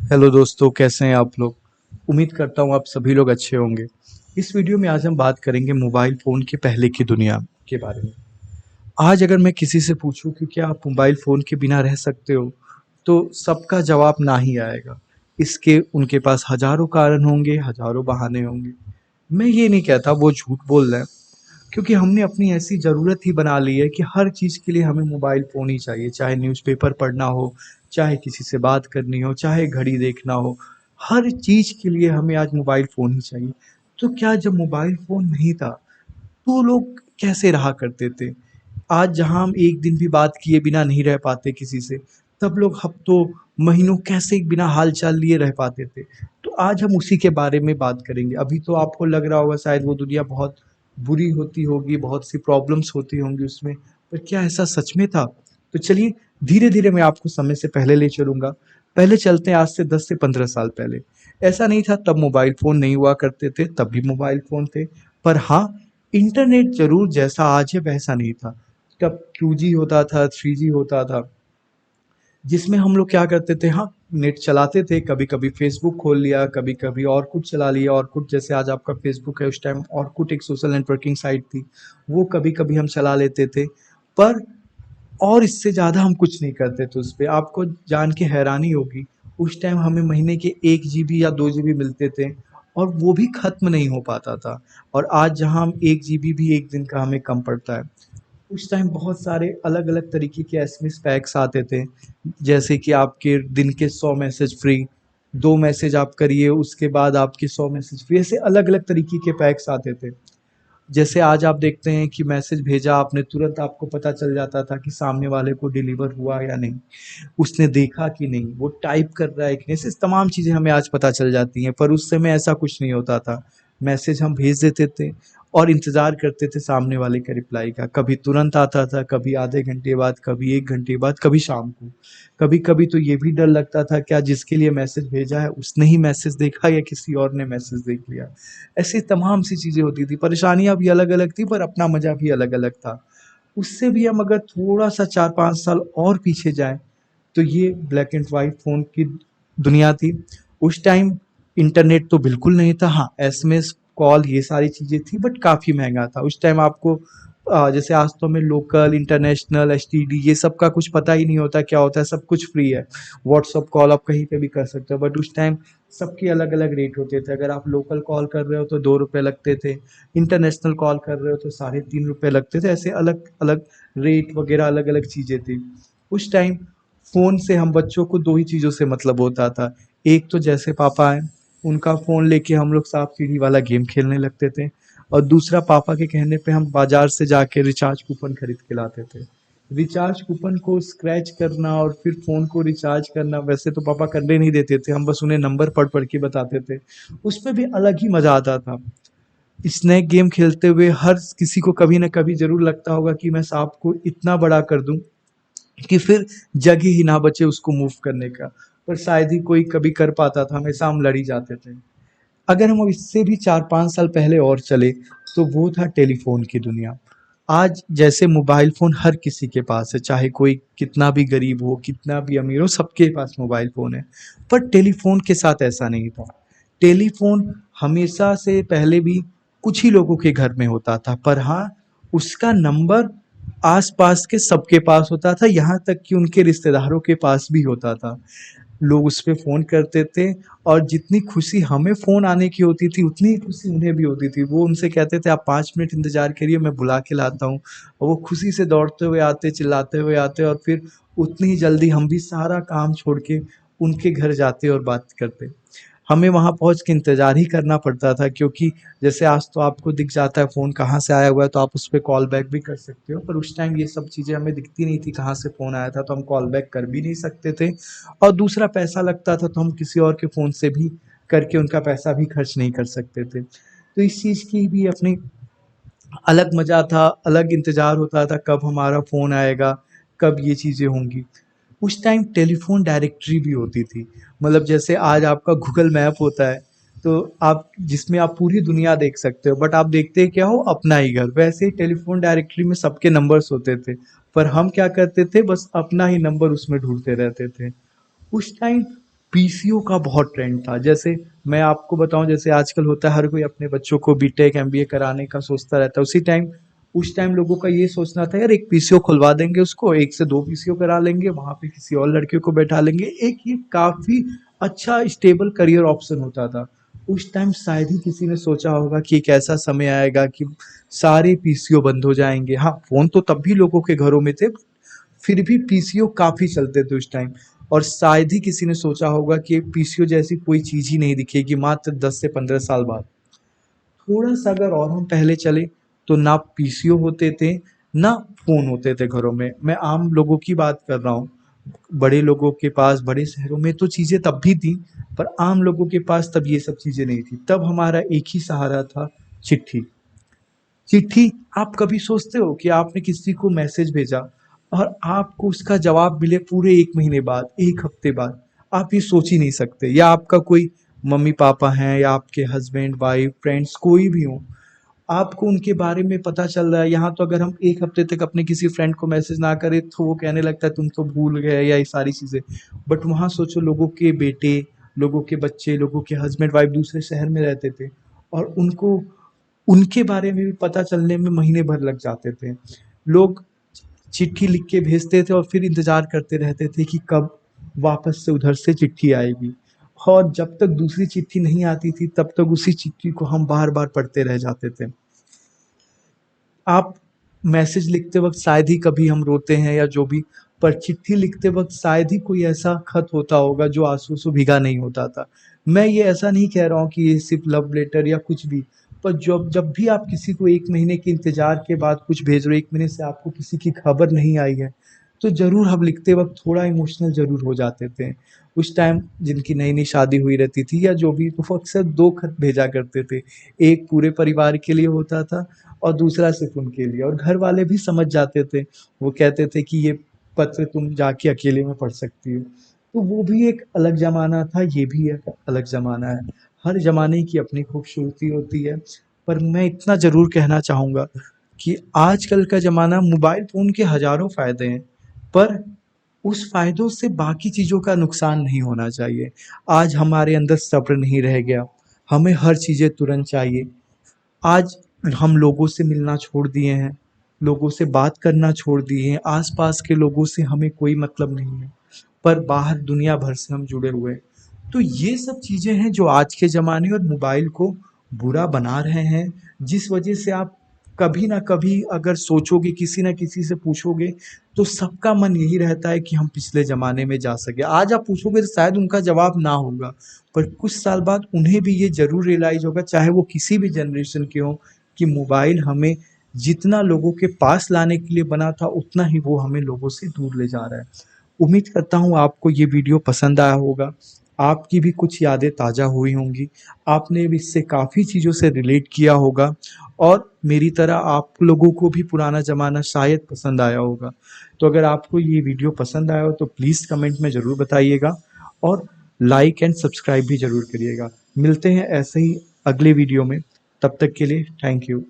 Hello दोस्तों, कैसे हैं आप लोग। उम्मीद करता हूँ आप सभी लोग अच्छे होंगे। इस वीडियो में आज हम बात करेंगे मोबाइल फ़ोन के पहले की दुनिया के बारे में। आज अगर मैं किसी से पूछूं कि क्या आप मोबाइल फ़ोन के बिना रह सकते हो, तो सबका जवाब ना ही आएगा। इसके उनके पास हज़ारों कारण होंगे, हज़ारों बहाने होंगे। मैं ये नहीं कहता वो झूठ बोल रहे हैं, क्योंकि हमने अपनी ऐसी ज़रूरत ही बना ली है कि हर चीज़ के लिए हमें मोबाइल फ़ोन ही चाहिए। चाहे न्यूज़पेपर पढ़ना हो, चाहे किसी से बात करनी हो, चाहे घड़ी देखना हो, हर चीज़ के लिए हमें आज मोबाइल फ़ोन ही चाहिए। तो क्या जब मोबाइल फ़ोन नहीं था, तो लोग कैसे रहा करते थे? आज जहाँ हम एक दिन भी बात किए बिना नहीं रह पाते किसी से, तब लोग हफ्तों, महीनों कैसे बिना हाल-चाल लिए रह पाते थे। तो आज हम उसी के बारे में बात करेंगे। अभी तो आपको लग रहा होगा शायद वो दुनिया बहुत बुरी होती होगी, बहुत सी प्रॉब्लम्स होती होंगी उसमें, पर क्या ऐसा सच में था? तो चलिए धीरे-धीरे मैं आपको समय से पहले ले चलूँगा। पहले चलते हैं आज से 10 से 15 साल पहले। ऐसा नहीं था तब मोबाइल फ़ोन नहीं हुआ करते थे, तब भी मोबाइल फ़ोन थे। पर हाँ, इंटरनेट ज़रूर जैसा आज है वैसा नहीं था। तब 2G होता था, 3G होता था, जिसमें हम लोग क्या करते थे, हाँ, नेट चलाते थे, कभी-कभी फ़ेसबुक खोल लिया, कभी-कभी ऑरकुट चला लिया। ऑरकुट जैसे आज आपका फ़ेसबुक है, उस टाइम ऑरकुट एक सोशल नेटवर्किंग साइट थी, वो कभी-कभी हम चला लेते थे। पर और इससे ज़्यादा हम कुछ नहीं करते थे उस पे। आपको जान के हैरानी होगी, उस टाइम हमें महीने के 1 जीबी या 2 जीबी मिलते थे, और वो भी ख़त्म नहीं हो पाता था। और आज जहाँ हम 1 जीबी भी 1 दिन का हमें कम पड़ता है। उस टाइम बहुत सारे अलग-अलग तरीके के एसएमएस पैक्स आते थे, जैसे कि आपके दिन के 100 मैसेज फ्री, 2 मैसेज आप करिए उसके बाद आपके 100 मैसेज फ्री, ऐसे अलग-अलग तरीके के पैक्स आते थे। जैसे आज आप देखते हैं कि मैसेज भेजा आपने, तुरंत आपको पता चल जाता था कि सामने वाले को डिलीवर हुआ या नहीं, उसने देखा कि नहीं, वो टाइप कर रहा है कि नहीं, ऐसे तमाम चीज़ें हमें आज पता चल जाती हैं। पर उस समय ऐसा कुछ नहीं होता था। मैसेज हम भेज देते थे और इंतज़ार करते थे सामने वाले के रिप्लाई का। कभी तुरंत आता था, कभी आधे घंटे बाद, कभी 1 घंटे बाद, कभी शाम को। कभी-कभी तो ये भी डर लगता था, क्या जिसके लिए मैसेज भेजा है उसने ही मैसेज देखा या किसी और ने मैसेज देख लिया। ऐसी तमाम सी चीज़ें होती थी। परेशानियाँ भी अलग-अलग थी, पर अपना मज़ा भी अलग-अलग था। उससे भी हम अगर थोड़ा-सा 4-5 साल और पीछे जाएँ, तो ये ब्लैक एंड व्हाइट फ़ोन की दुनिया थी। उस टाइम इंटरनेट तो बिल्कुल नहीं था। हाँ, एसएमएस, कॉल ये सारी चीज़ें थी, बट काफ़ी महँगा था। उस टाइम आपको जैसे आज तो हमें लोकल, इंटरनेशनल, एसटीडी ये सब का कुछ पता ही नहीं होता क्या होता है, सब कुछ फ्री है। व्हाट्सएप कॉल आप कहीं पे भी कर सकते हो, बट उस टाइम सबके अलग-अलग रेट होते थे। अगर आप लोकल कॉल कर रहे हो तो ₹2 लगते थे, इंटरनेशनल कॉल कर रहे हो तो ₹3.5 लगते थे। ऐसे अलग-अलग रेट वगैरह अलग-अलग चीज़ें थी। उस टाइम फ़ोन से हम बच्चों को 2 ही चीज़ों से मतलब होता था। एक तो जैसे पापा हैं, उनका फ़ोन लेके हम लोग सांप-सीढ़ी वाला गेम खेलने लगते थे, और दूसरा पापा के कहने पे हम बाज़ार से जाके रिचार्ज कूपन खरीद के लाते थे। रिचार्ज कूपन को स्क्रैच करना और फिर फ़ोन को रिचार्ज करना, वैसे तो पापा करने नहीं देते थे, हम बस उन्हें नंबर पढ़-पढ़ के बताते थे। उसमें भी अलग ही मज़ा आता था। स्नेक गेम खेलते हुए हर किसी को कभी न कभी ज़रूर लगता होगा कि मैं सांप को इतना बड़ा कर दूँ कि फिर जगह ही ना बचे उसको मूव करने का। पर शायद ही कोई कभी कर पाता था, हमेशा हम लड़ ही जाते थे। अगर हम अब इससे भी 4-5 साल पहले और चले, तो वो था टेलीफ़ोन की दुनिया। आज जैसे मोबाइल फ़ोन हर किसी के पास है, चाहे कोई कितना भी गरीब हो, कितना भी अमीर हो, सबके पास मोबाइल फ़ोन है। पर टेलीफ़ोन के साथ ऐसा नहीं था। टेलीफ़ोन हमेशा से पहले भी कुछ ही लोगों के घर में होता था, पर हाँ, उसका नंबर आस-पास के सबके पास होता था, यहाँ तक कि उनके रिश्तेदारों के पास भी होता था। लोग उस पे फ़ोन करते थे, और जितनी खुशी हमें फ़ोन आने की होती थी, उतनी ही खुशी उन्हें भी होती थी। वो उनसे कहते थे, "आप 5 मिनट इंतज़ार करिए, मैं बुला के लाता हूँ।" और वो खुशी से दौड़ते हुए आते, चिल्लाते हुए आते, और फिर उतनी ही जल्दी हम भी सारा काम छोड़ के उनके घर जाते और बात करते। हमें वहाँ पहुँच के इंतज़ार ही करना पड़ता था, क्योंकि जैसे आज तो आपको दिख जाता है फ़ोन कहाँ से आया हुआ है, तो आप उस पे कॉल बैक भी कर सकते हो, पर उस टाइम ये सब चीज़ें हमें दिखती नहीं थी कहाँ से फ़ोन आया था, तो हम कॉल बैक कर भी नहीं सकते थे। और दूसरा, पैसा लगता था तो हम किसी और के फ़ोन से भी करके उनका पैसा भी खर्च नहीं कर सकते थे। तो इस चीज़ की भी अपनी अलग मज़ा था, अलग इंतज़ार होता था कब हमारा फ़ोन आएगा, कब ये चीज़ें होंगी। उस टाइम टेलीफ़ोन डायरेक्टरी भी होती थी। मतलब जैसे आज आपका गूगल मैप होता है, तो आप जिसमें आप पूरी दुनिया देख सकते हो, बट आप देखते क्या हो, अपना ही घर। वैसे ही टेलीफ़ोन डायरेक्टरी में सबके नंबर्स होते थे, पर हम क्या करते थे, बस अपना ही नंबर उसमें ढूँढते रहते थे। उस टाइम पीसीओ का बहुत ट्रेंड था। जैसे मैं आपको बताऊँ, जैसे आजकल होता है हर कोई अपने बच्चों को बीटेक, एमबीए कराने का सोचता रहता है। उस टाइम लोगों का ये सोचना था, यार एक पीसीओ खुलवा देंगे उसको, 1 से 2 पीसीओ करा लेंगे, वहाँ पे किसी और लड़के को बैठा लेंगे। एक ये काफ़ी अच्छा स्टेबल करियर ऑप्शन होता था। उस टाइम शायद ही किसी ने सोचा होगा कि एक ऐसा समय आएगा कि सारे पीसीओ बंद हो जाएँगे। हाँ, फ़ोन तो तब भी लोगों के घरों में थे, फिर भी पीसीओ काफ़ी चलते थे उस टाइम। और शायद ही किसी ने सोचा होगा कि पीसीओ जैसी कोई चीज़ ही नहीं दिखेगी मात्र 10 से 15 साल बाद। थोड़ा सा अगर और हम पहले चले तो ना पीसीओ होते थे, ना फ़ोन होते थे घरों में। मैं आम लोगों की बात कर रहा हूँ। बड़े लोगों के पास बड़े शहरों में तो चीज़ें तब भी थी, पर आम लोगों के पास तब ये सब चीज़ें नहीं थी। तब हमारा एक ही सहारा था, चिट्ठी। चिट्ठी, आप कभी सोचते हो कि आपने किसी को मैसेज भेजा और आपको उसका जवाब मिले पूरे 1 महीने बाद, 1 हफ्ते बाद? आप ये सोच ही नहीं सकते। या आपका कोई मम्मी-पापा हैं या आपके हस्बैंड, वाइफ, फ्रेंड्स कोई भी हो, आपको उनके बारे में पता चल रहा है। यहाँ तो अगर हम 1 हफ्ते तक अपने किसी फ्रेंड को मैसेज ना करें तो वो कहने लगता है तुम तो भूल गए, या ये सारी चीज़ें। बट वहाँ सोचो, लोगों के बेटे, लोगों के बच्चे, लोगों के हस्बैंड, वाइफ दूसरे शहर में रहते थे और उनको उनके बारे में भी पता चलने में महीने भर लग जाते थे। लोग चिट्ठी लिख के भेजते थे और फिर इंतज़ार करते रहते थे कि कब वापस से उधर से चिट्ठी आएगी। और जब तक दूसरी चिट्ठी नहीं आती थी तब तक उसी चिट्ठी को हम बार-बार पढ़ते रह जाते थे। आप मैसेज लिखते वक़्त शायद ही कभी हम रोते हैं या जो भी, पर चिट्ठी लिखते वक़्त शायद ही कोई ऐसा खत होता होगा जो आँसू से भीगा नहीं होता था। मैं ये ऐसा नहीं कह रहा हूँ कि ये सिर्फ़ लव लेटर या कुछ भी, पर जब जब भी आप किसी को 1 महीने के इंतज़ार के बाद कुछ भेज रहे हो, 1 महीने से आपको किसी की खबर नहीं आई है, तो ज़रूर हम लिखते वक़्त थोड़ा इमोशनल ज़रूर हो जाते थे। उस टाइम जिनकी नई-नई शादी हुई रहती थी या जो भी, वो अक्सर 2 खत भेजा करते थे। एक पूरे परिवार के लिए होता था और दूसरा सिर्फ़ उनके लिए, और घर वाले भी समझ जाते थे। वो कहते थे कि ये पत्र तुम जाके अकेले में पढ़ सकती हो। तो वो भी एक अलग ज़माना था, ये भी एक अलग ज़माना है। हर ज़माने की अपनी खूबसूरती होती है। पर मैं इतना ज़रूर कहना चाहूँगा कि आजकल का ज़माना, मोबाइल फ़ोन के हज़ारों फ़ायदे हैं, पर उस फ़ायदों से बाकी चीज़ों का नुकसान नहीं होना चाहिए। आज हमारे अंदर सब्र नहीं रह गया, हमें हर चीज़ें तुरंत चाहिए। आज हम लोगों से मिलना छोड़ दिए हैं, लोगों से बात करना छोड़ दिए हैं, आस-पास के लोगों से हमें कोई मतलब नहीं है, पर बाहर दुनिया भर से हम जुड़े हुए हैं। तो ये सब चीज़ें हैं जो आज के ज़माने और मोबाइल को बुरा बना रहे हैं, जिस वजह से आप कभी न कभी अगर सोचोगे, किसी न किसी से पूछोगे, तो सबका मन यही रहता है कि हम पिछले ज़माने में जा सकें। आज आप पूछोगे तो शायद उनका जवाब ना होगा, पर कुछ साल बाद उन्हें भी ये ज़रूर रियलाइज़ होगा, चाहे वो किसी भी जनरेशन के हों, कि मोबाइल हमें जितना लोगों के पास लाने के लिए बना था, उतना ही वो हमें लोगों से दूर ले जा रहा है। उम्मीद करता हूँ आपको ये वीडियो पसंद आया होगा, आपकी भी कुछ यादें ताज़ा हुई होंगी, आपने भी इससे काफ़ी चीज़ों से रिलेट किया होगा और मेरी तरह आप लोगों को भी पुराना ज़माना शायद पसंद आया होगा। तो अगर आपको ये वीडियो पसंद आया हो तो प्लीज़ कमेंट में ज़रूर बताइएगा और लाइक एंड सब्सक्राइब भी ज़रूर करिएगा। मिलते हैं ऐसे ही अगले वीडियो में, तब तक के लिए थैंक यू।